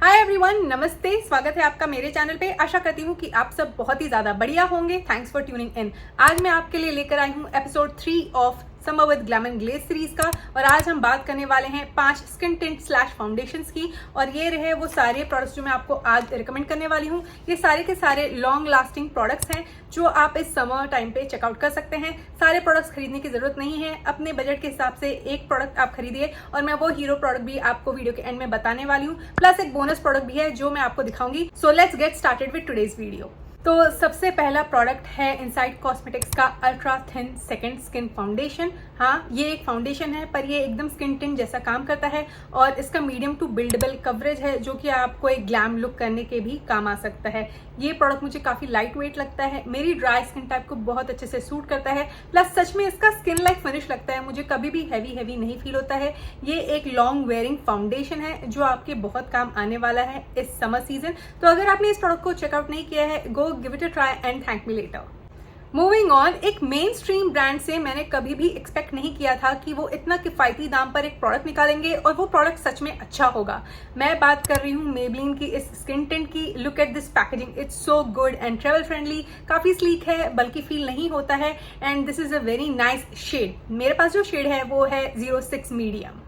Hi everyone, नमस्ते। स्वागत है आपका मेरे चैनल पे। आशा करती हूँ कि आप सब बहुत ही ज़्यादा बढ़िया होंगे। Thanks for tuning in. आज मैं आपके लिए लेकर आई हूँ episode 3 of summer with glam and glaze series का। और आज हम बात करने वाले हैं 5 स्किन टिंट स्लैश फाउंडेशंस की। और ये रहे वो सारे प्रोडक्ट्स जो मैं आपको आज रिकमेंड करने वाली हूँ। ये सारे के सारे लॉन्ग लास्टिंग प्रोडक्ट्स हैं जो आप इस समर टाइम पे चेकआउट कर सकते हैं। सारे प्रोडक्ट्स खरीदने की जरूरत नहीं है। अपने बजट के हिसाब से एक प्रोडक्ट आप खरीदिए और मैं वो हीरो प्रोडक्ट भी आपको वीडियो के एंड में बताने वाली हूँ। प्लस एक बोनस प्रोडक्ट भी है जो मैं आपको दिखाऊंगी। So let's get started with today's video. तो सबसे पहला प्रोडक्ट है इनसाइड कॉस्मेटिक्स का ultra thin second skin foundation. हाँ, ये एक फाउंडेशन है पर ये एकदम स्किन टिंट जैसा काम करता है और इसका मीडियम टू बिल्डेबल कवरेज है जो कि आपको एक ग्लैम लुक करने के भी काम आ सकता है। ये प्रोडक्ट मुझे काफी लाइट वेट लगता है, मेरी ड्राई स्किन टाइप को बहुत अच्छे से सूट करता है। प्लस सच में इसका स्किन लाइक फिनिश लगता है, मुझे कभी भी हैवी नहीं फील होता है। ये एक लॉन्ग वेयरिंग फाउंडेशन है जो आपके बहुत काम आने वाला है इस समर सीजन। तो अगर आपने इस प्रोडक्ट को चेकआउट नहीं किया है, गो give it a try and thank me later. Moving on, एक मेन स्ट्रीम ब्रांड से मैंने कभी भी एक्सपेक्ट नहीं किया था कि वो इतना किफायती दाम पर एक प्रोडक्ट निकालेंगे और वो प्रोडक्ट सच में अच्छा होगा। मैं बात कर रही हूँ मेबलिन की इस स्किन टिंट की। Look at this packaging, it's so good and travel friendly. काफी स्लीक है, बल्कि फील नहीं होता है and this is a very nice shade. मेरे पास जो शेड है वो है 06 मीडियम।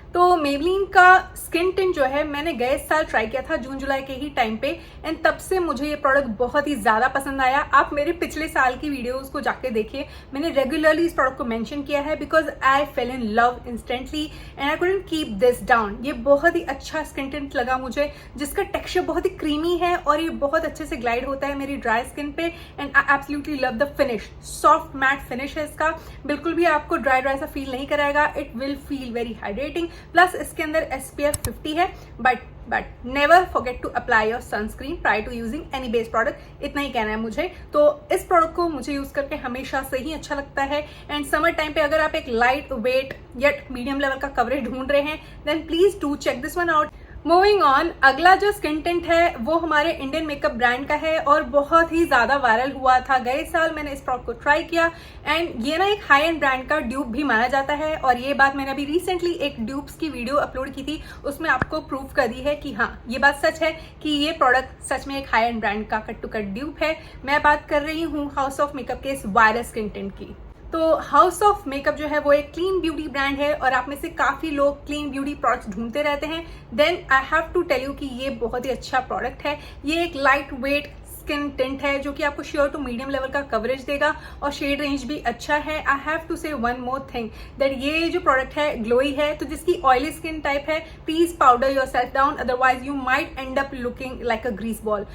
तो मेबलिन का स्किन टिंट जो है मैंने गए साल ट्राई किया था जून जुलाई के ही टाइम पे एंड तब से मुझे ये प्रोडक्ट बहुत ही ज्यादा पसंद आया। आप मेरे पिछले साल की वीडियोस को जाके देखिए, मैंने रेगुलरली इस प्रोडक्ट को मेंशन किया है because I fail in love instantly and I couldn't keep this down. ये बहुत ही अच्छा स्किन टिंट लगा मुझे, जिसका टेक्सचर बहुत ही क्रीमी है और ये बहुत अच्छे से ग्लाइड होता है मेरी ड्राई स्किन पे and I absolutely love the finish. Soft matte finish है इसका, बिल्कुल भी आपको ड्राई सा फील नहीं कराएगा। It will feel very hydrating. Plus इसके अंदर SPF 50 है। But never forget to apply your sunscreen prior to using any base product. इतना ही कहना है मुझे। तो इस प्रोडक्ट को मुझे यूज करके हमेशा से ही अच्छा लगता है एंड समर टाइम पे अगर आप एक light weight yet medium level का कवरेज ढूंढ रहे हैं then please do check this one out. Moving on, अगला जो स्किन टिंट है वो हमारे इंडियन मेकअप ब्रांड का है और बहुत ही ज्यादा वायरल हुआ था। गए साल मैंने इस प्रोडक्ट को ट्राई किया एंड ये ना एक हाई एंड ब्रांड का ड्यूप भी माना जाता है। और ये बात मैंने अभी रिसेंटली एक ड्यूप्स की वीडियो अपलोड की थी, उसमें आपको प्रूव कर दी है कि हाँ, ये बात सच है कि ये प्रोडक्ट सच में एक हाई एंड ब्रांड का कट टू कट ड्यूप है। मैं बात कर रही हूँ हाउस ऑफ मेकअप के इस वायरल स्किन टिंट की। तो हाउस ऑफ मेकअप जो है वो एक क्लीन ब्यूटी ब्रांड है और आप में से काफी लोग क्लीन ब्यूटी प्रोडक्ट्स ढूंढते रहते हैं। Then I have to tell you कि ये बहुत ही अच्छा प्रोडक्ट है। ये एक लाइट वेट स्किन टिंट है जो कि आपको श्योर टू मीडियम लेवल का कवरेज देगा और शेड रेंज भी अच्छा है। I have to say one more thing that ये जो प्रोडक्ट है ग्लोई है, तो जिसकी ऑयली स्किन टाइप है please powder yourself down, otherwise you might end up looking like a grease ball.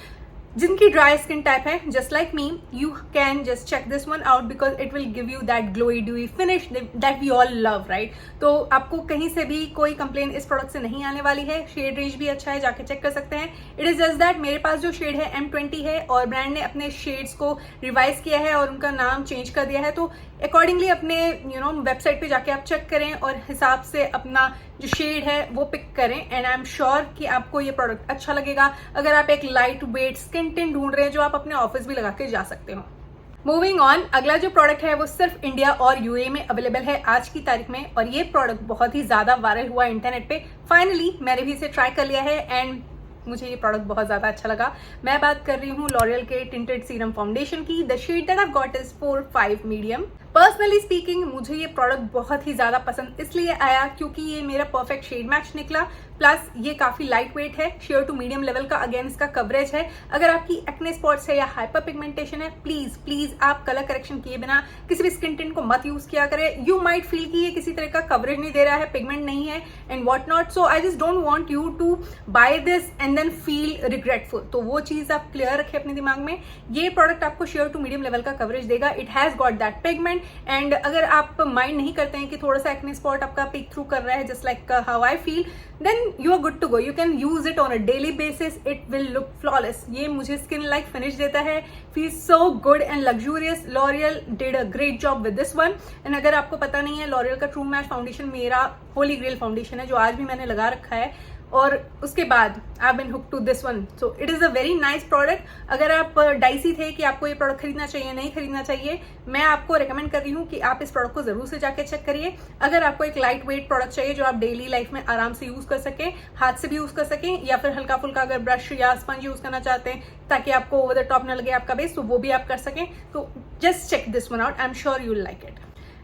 जिनकी ड्राई स्किन टाइप है just like me, you can just check this one out because it will give you that glowy dewy finish that we all love, right. तो आपको कहीं से भी कोई complain इस product से नहीं आने वाली है। शेड रेंज भी अच्छा है, जाके चेक कर सकते हैं। इट इज जस्ट दैट मेरे पास जो शेड है M20 है और ब्रांड ने अपने शेड्स को रिवाइज किया है और उनका नाम चेंज कर दिया है। तो अकॉर्डिंगली अपने वेबसाइट पे जाके आप चेक करें और हिसाब से अपना जो शेड है वो पिक करें एंड आई एम श्योर कि आपको ये प्रोडक्ट अच्छा लगेगा अगर आप एक लाइट वेट स्किन टिंट ढूंढ रहे हैं जो आप अपने ऑफिस भी लगा के जा सकते हो। मूविंग ऑन, अगला जो प्रोडक्ट है वो सिर्फ इंडिया और UAE में अवेलेबल है आज की तारीख में और ये प्रोडक्ट बहुत ही ज्यादा वायरल हुआ इंटरनेट पे। फाइनली मैंने भी इसे ट्राई कर लिया है एंड मुझे ये प्रोडक्ट बहुत ज्यादा अच्छा लगा। मैं बात कर रही हूँ लॉरियल के टिंटेड सीरम फाउंडेशन की। The shade that I got is 4-5 medium. Personally speaking मुझे ये प्रोडक्ट बहुत ही ज्यादा पसंद इसलिए आया क्योंकि ये मेरा परफेक्ट शेड मैच निकला। प्लस ये काफी लाइट वेट है, शेयर टू मीडियम लेवल का अगेन इसका कवरेज है। अगर आपकी एक्ने स्पॉट्स है या हाइपर पिगमेंटेशन है, प्लीज आप कलर करेक्शन किए बिना किसी भी स्किन टिंट को मत यूज किया करें। यू माइट फील कि ये किसी तरह का कवरेज नहीं दे रहा है, पिगमेंट नहीं है and what not. So I just don't want you to buy this and then feel regretful. तो वो चीज आप क्लियर रखें अपने दिमाग में। ये प्रोडक्ट आपको शेयर टू मीडियम लेवल का कवरेज देगा। It has got that pigment and अगर आप माइंड नहीं करते हैं कि थोड़ा सा एक्ने स्पॉट आपका पिक थ्रू कर रहा है just like how I feel, then you are good to go. You can use it on a daily basis, it will look flawless. ये मुझे स्किन लाइक फिनिश देता है, feel so good and luxurious. L'Oréal did a great job with this one and अगर आपको पता नहीं है, L'Oréal का ट्रू मैच फाउंडेशन मेरा होली ग्रेल फाउंडेशन है जो आज भी मैंने लगा रखा है। और उसके बाद I have been hook to this one. So it is a very nice product. अगर आप डाइसी थे कि आपको ये प्रोडक्ट खरीदना चाहिए नहीं खरीदना चाहिए, मैं आपको रिकमेंड कर रही हूँ कि आप इस प्रोडक्ट को जरूर से जाके चेक करिए। अगर आपको एक लाइट वेट प्रोडक्ट चाहिए जो आप डेली लाइफ में आराम से यूज कर सकें, हाथ से भी यूज कर सकें, या फिर हल्का फुल्का अगर ब्रश या स्पंज यूज करना चाहते हैं ताकि आपको ओवर द टॉप ना लगे आपका बेस, तो वो भी आप कर सकें, तो just check this one out. I am sure you will like it.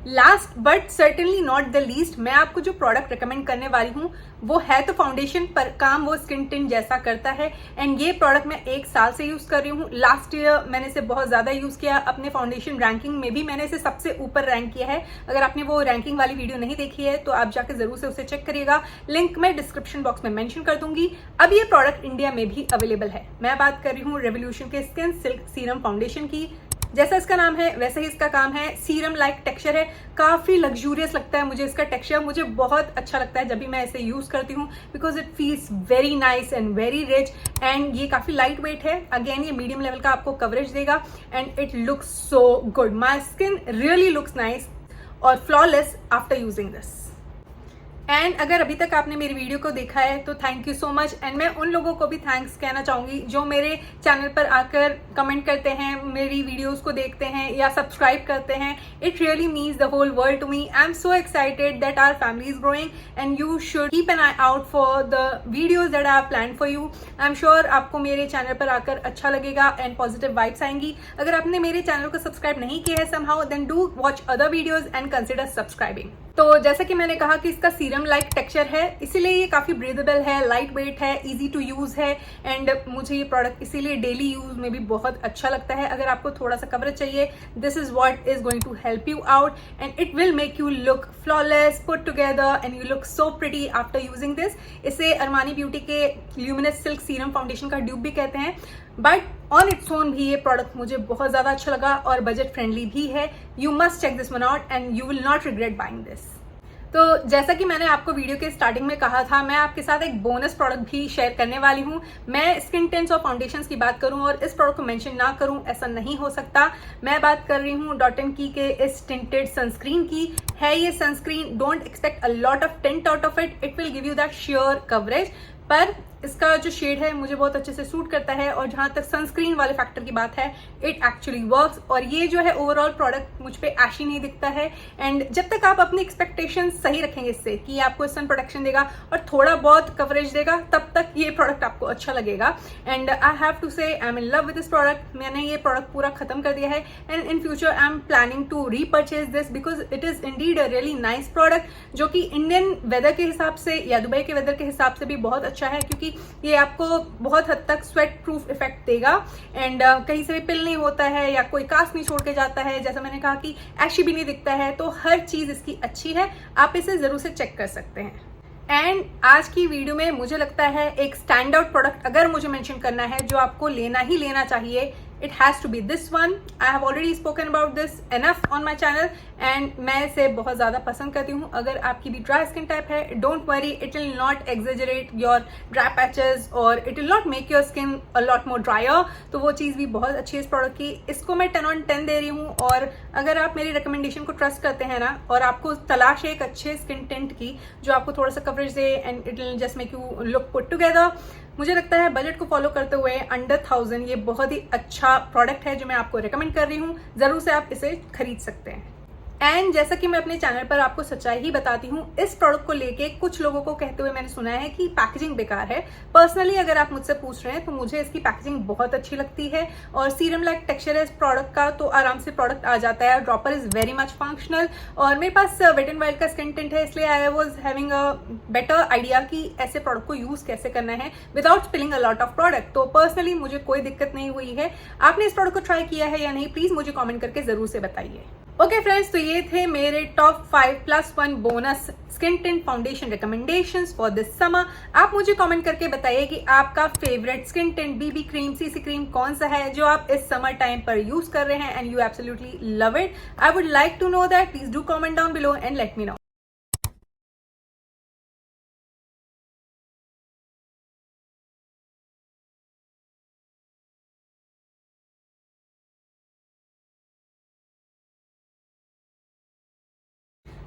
Last but certainly not the least, मैं आपको जो प्रोडक्ट रिकमेंड करने वाली हूँ वो है तो फाउंडेशन, पर काम वो स्किन टिंट जैसा करता है। एंड ये प्रोडक्ट मैं 1 साल से यूज कर रही हूँ। लास्ट ईयर मैंने इसे बहुत ज्यादा यूज किया, अपने फाउंडेशन रैंकिंग में भी मैंने इसे सबसे ऊपर रैंक किया है। अगर आपने वो रैंकिंग वाली वीडियो नहीं देखी है तो आप जाकर जरूर से उसे चेक करिएगा, लिंक मैं डिस्क्रिप्शन बॉक्स में मेंशन कर दूंगी। अब ये प्रोडक्ट इंडिया में भी अवेलेबल है। मैं बात कर रही हूँ रेवोल्यूशन के स्किन सिल्क सीरम फाउंडेशन की। जैसा इसका नाम है वैसे ही इसका काम है। सीरम लाइक टेक्सचर है, काफी लग्जूरियस लगता है मुझे इसका टेक्सचर, मुझे बहुत अच्छा लगता है जब भी मैं इसे यूज करती हूँ, because it feels very nice and very rich. And ये काफी लाइट वेट है। अगेन ये मीडियम लेवल का आपको कवरेज देगा and it looks so good. My skin really looks nice और flawless after using this. And अगर अभी तक आपने मेरी वीडियो को देखा है तो thank you so much. And मैं उन लोगों को भी थैंक्स कहना चाहूंगी जो मेरे चैनल पर आकर कमेंट करते हैं, मेरी वीडियोस को देखते हैं या सब्सक्राइब करते हैं। It really means the whole world to me. I am so excited that our family is growing and you should keep an eye out for the videos that I have planned for you. I am sure आपको मेरे channel पर आकर अच्छा लगेगा and positive vibes आएंगी। अगर आपने मेरे चैनल को सब्सक्राइब नहीं किया है somehow, then do watch other videos and consider subscribing. तो जैसा कि मैंने कहा कि इसका सीरम लाइक टेक्सचर है, इसीलिए ये काफी ब्रीदेबल है, लाइट वेट है, इजी टू यूज है। एंड मुझे ये प्रोडक्ट इसीलिए डेली यूज में भी बहुत अच्छा लगता है। अगर आपको थोड़ा सा कवरेज चाहिए, this is what is going to help you out and it will make you look flawless, put together and you look so pretty after using this. इसे अरमानी ब्यूटी के ल्यूमिनस सिल्क सीरम फाउंडेशन का dupe भी कहते हैं, but on its own भी ये product मुझे बहुत ज्यादा अच्छा लगा और बजट फ्रेंडली भी है। You must check this one out and you will not regret buying this. तो जैसा कि मैंने आपको वीडियो के स्टार्टिंग में कहा था, मैं आपके साथ एक बोनस प्रोडक्ट भी शेयर करने वाली हूं। मैं स्किन टिंट्स और फाउंडेशंस की बात करूं और इस प्रोडक्ट को मेंशन ना करूं ऐसा नहीं हो सकता। मैं बात कर रही हूं डॉट एंड की के इस टिंटेड सनस्क्रीन की। है ये sunscreen, don't expect a lot of tint out of it, it will give you that sure coverage, पर इसका जो शेड है मुझे बहुत अच्छे से सूट करता है। और जहां तक सनस्क्रीन वाले फैक्टर की बात है, इट एक्चुअली वर्क्स। और ये जो है ओवरऑल प्रोडक्ट मुझ पे ऐशी नहीं दिखता है। एंड जब तक आप अपनी एक्सपेक्टेशन सही रखेंगे इससे कि आपको सन प्रोटेक्शन देगा और थोड़ा बहुत कवरेज देगा, तब तक ये प्रोडक्ट आपको अच्छा लगेगा। And I have to say I am in love with this product. मैंने ये प्रोडक्ट पूरा खत्म कर दिया है and in future I am planning to repurchase this because it is indeed a really nice product, जो कि इंडियन वेदर के हिसाब से या दुबई के वेदर के हिसाब से भी बहुत अच्छा है, क्योंकि ये आपको बहुत हद तक स्वेट प्रूफ इफेक्ट देगा एंड कहीं से भी पिल नहीं होता है या कोई कास्ट नहीं छोड़ के जाता है। जैसा मैंने कहा कि ऐशी भी नहीं दिखता है, तो हर चीज इसकी अच्छी है। आप इसे जरूर से चेक कर सकते हैं। एंड आज की वीडियो में मुझे लगता है एक स्टैंड आउट प्रोडक्ट अगर मुझे मेंशन करना है जो आपको लेना ही लेना चाहिए, it has to be this one. I have already spoken about this enough on my channel and मैं इसे बहुत ज़्यादा पसंद करती हूँ। अगर आपकी भी ड्राई स्किन टाइप है, don't worry, it will not exaggerate your dry patches or it will not make your skin a lot more drier. तो वो चीज़ भी बहुत अच्छी है इस प्रोडक्ट की। इसको मैं 10 on 10 दे रही हूँ। और अगर आप मेरी रिकमेंडेशन को ट्रस्ट करते हैं ना, और आपको तलाश है एक अच्छे स्किन टिंट की जो आपको थोड़ा सा coverage they and it will just make you look put together, मुझे लगता है बजट को फॉलो करते हुए अंडर 1000 ये बहुत ही अच्छा प्रोडक्ट है जो मैं आपको रिकमेंड कर रही हूँ। जरूर से आप इसे खरीद सकते हैं। एंड जैसा कि मैं अपने चैनल पर आपको सच्चाई ही बताती हूँ, इस प्रोडक्ट को लेके कुछ लोगों को कहते हुए मैंने सुना है कि पैकेजिंग बेकार है। पर्सनली अगर आप मुझसे पूछ रहे हैं तो मुझे इसकी पैकेजिंग बहुत अच्छी लगती है और सीरम लाइक टेक्सचर है इस प्रोडक्ट का, तो आराम से प्रोडक्ट आ जाता है। Dropper is very much functional और मेरे पास वेट एंड वाइल्ड का स्किन टिंट है, इसलिए I was having a better idea कि ऐसे प्रोडक्ट को यूज कैसे करना है without spilling a lot of product. तो पर्सनली मुझे कोई दिक्कत नहीं हुई है। आपने इस प्रोडक्ट को ट्राई किया है या नहीं, प्लीज मुझे कॉमेंट करके जरूर से बताइए। ओके फ्रेंड्स, तो ये थे मेरे top 5+1 bonus skin tint foundation recommendations for this summer. आप मुझे कमेंट करके बताइए कि आपका favourite skin tint BB cream CC cream कौन सा है जो आप इस समर टाइम पर यूज कर रहे हैं and you absolutely love it. I would like to know that. Please do comment down below and let me know.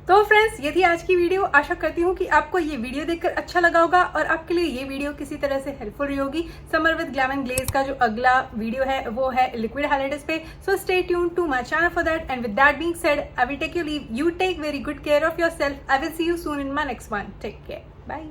तो फ्रेंड्स, ये थी आज की वीडियो। आशा करती हूँ कि आपको ये वीडियो देखकर अच्छा लगा होगा और आपके लिए ये वीडियो किसी तरह से हेल्पफुल रही होगी। Summer with glam and glaze का जो अगला वीडियो है वो है लिक्विड हाइलाइटर्स पे। So stay tuned to my channel for that, and with that being said, I will take you leave. You take very good care of yourself. I will see you soon in my next one. Take care, bye.